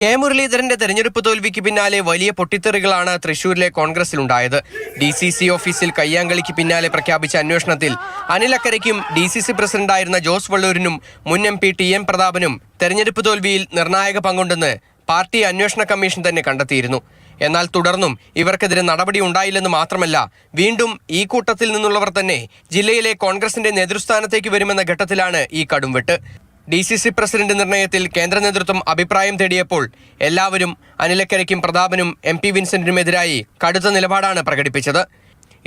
K മുരളീധരന്റെ തെരഞ്ഞെടുപ്പ് തോൽവിക്ക് പിന്നാലെ വലിയ പൊട്ടിത്തെറികളാണ് തൃശൂരിലെ കോൺഗ്രസിലുണ്ടായത്. DCC ഓഫീസിൽ കയ്യാങ്കളിക്ക് പിന്നാലെ പ്രഖ്യാപിച്ച അന്വേഷണത്തിൽ അനിലക്കരയ്ക്കും DCC പ്രസിഡന്റായിരുന്ന ജോസ് വള്ളൂരിനും മുൻ MP TN പ്രതാപനും തെരഞ്ഞെടുപ്പ് തോൽവിയിൽ നിർണായക പങ്കുണ്ടെന്ന് പാർട്ടി അന്വേഷണ കമ്മീഷൻ തന്നെ കണ്ടെത്തിയിരുന്നു. എന്നാൽ തുടർന്നും ഇവർക്കെതിരെ നടപടി ഉണ്ടായില്ലെന്ന് മാത്രമല്ല, വീണ്ടും ഈ കൂട്ടത്തിൽ നിന്നുള്ളവർ തന്നെ ജില്ലയിലെ കോൺഗ്രസിന്റെ നേതൃസ്ഥാനത്തേക്ക് വരുമെന്ന ഘട്ടത്തിലാണ് ഈ കടുംവെട്ട്. DCC പ്രസിഡന്റ് നിർണയത്തിൽ കേന്ദ്ര നേതൃത്വം അഭിപ്രായം തേടിയപ്പോൾ എല്ലാവരും അനിലക്കരയ്ക്കും പ്രതാപനും MP വിൻസെന്റിനുമെതിരായി കടുത്ത നിലപാടാണ് പ്രകടിപ്പിച്ചത്.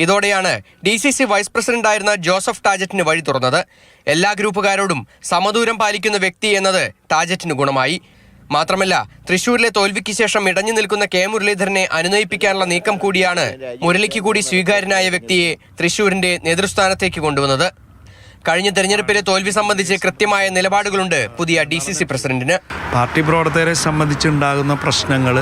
ഇതോടെയാണ് DCC വൈസ് പ്രസിഡന്റായിരുന്ന ജോസഫ് ടാജറ്റിന് വഴി തുറന്നത്. എല്ലാ ഗ്രൂപ്പുകാരോടും സമദൂരം പാലിക്കുന്ന വ്യക്തി എന്നത് ടാജറ്റിന് ഗുണമായി. മാത്രമല്ല, തൃശൂരിലെ തോൽവിക്ക് ശേഷം ഇടഞ്ഞു നിൽക്കുന്ന കെ മുരളീധരനെ അനുനയിപ്പിക്കാനുള്ള നീക്കം കൂടിയാണ് മുരളിക്ക് കൂടി സ്വീകാര്യനായ വ്യക്തിയെ തൃശൂരിന്റെ നേതൃസ്ഥാനത്തേക്ക് കൊണ്ടുവന്നത്. കഴിഞ്ഞ തെരഞ്ഞെടുപ്പിലെ തോൽവി സംബന്ധിച്ച് കൃത്യമായ നിലപാടുകളുണ്ട് പുതിയ DCC പ്രസിഡന്റിന്. പാർട്ടി പ്രവർത്തകരെ സംബന്ധിച്ചുണ്ടാകുന്ന പ്രശ്നങ്ങൾ,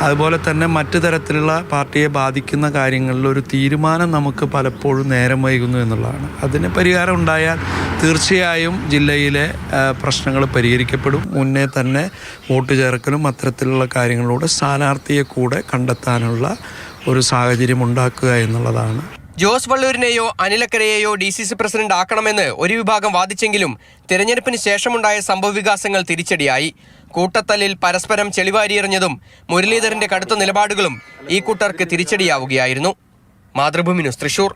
അതുപോലെ തന്നെ മറ്റു തരത്തിലുള്ള പാർട്ടിയെ ബാധിക്കുന്ന കാര്യങ്ങളിൽ ഒരു തീരുമാനം നമുക്ക് പലപ്പോഴും നേരം വൈകുന്നു എന്നുള്ളതാണ്. അതിന് പരിഹാരം ഉണ്ടായാൽ തീർച്ചയായും ജില്ലയിലെ പ്രശ്നങ്ങൾ പരിഹരിക്കപ്പെടും. മുന്നേ തന്നെ വോട്ട് ചേർക്കലും അത്തരത്തിലുള്ള കാര്യങ്ങളിലൂടെ സ്ഥാനാർത്ഥിയെ കൂടെ കണ്ടെത്താനുള്ള ഒരു സാഹചര്യം ഉണ്ടാക്കുക എന്നുള്ളതാണ്. ജോസ് വള്ളൂരിനെയോ അനിലക്കരയെയോ DCC പ്രസിഡന്റ് ആക്കണമെന്ന് ഒരു വിഭാഗം വാദിച്ചെങ്കിലും തിരഞ്ഞെടുപ്പിന് ശേഷമുണ്ടായ സംഭവവികാസങ്ങൾ തിരിച്ചടിയായി. കൂട്ടത്തല്ലിൽ പരസ്പരം ചെളിവാരിയെറിഞ്ഞതും മുരളീധരന്റെ കടുത്ത നിലപാടുകളും ഈ കൂട്ടർക്ക് തിരിച്ചടിയാവുകയായിരുന്നു. മാതൃഭൂമി ന്യൂസ്, തൃശൂർ.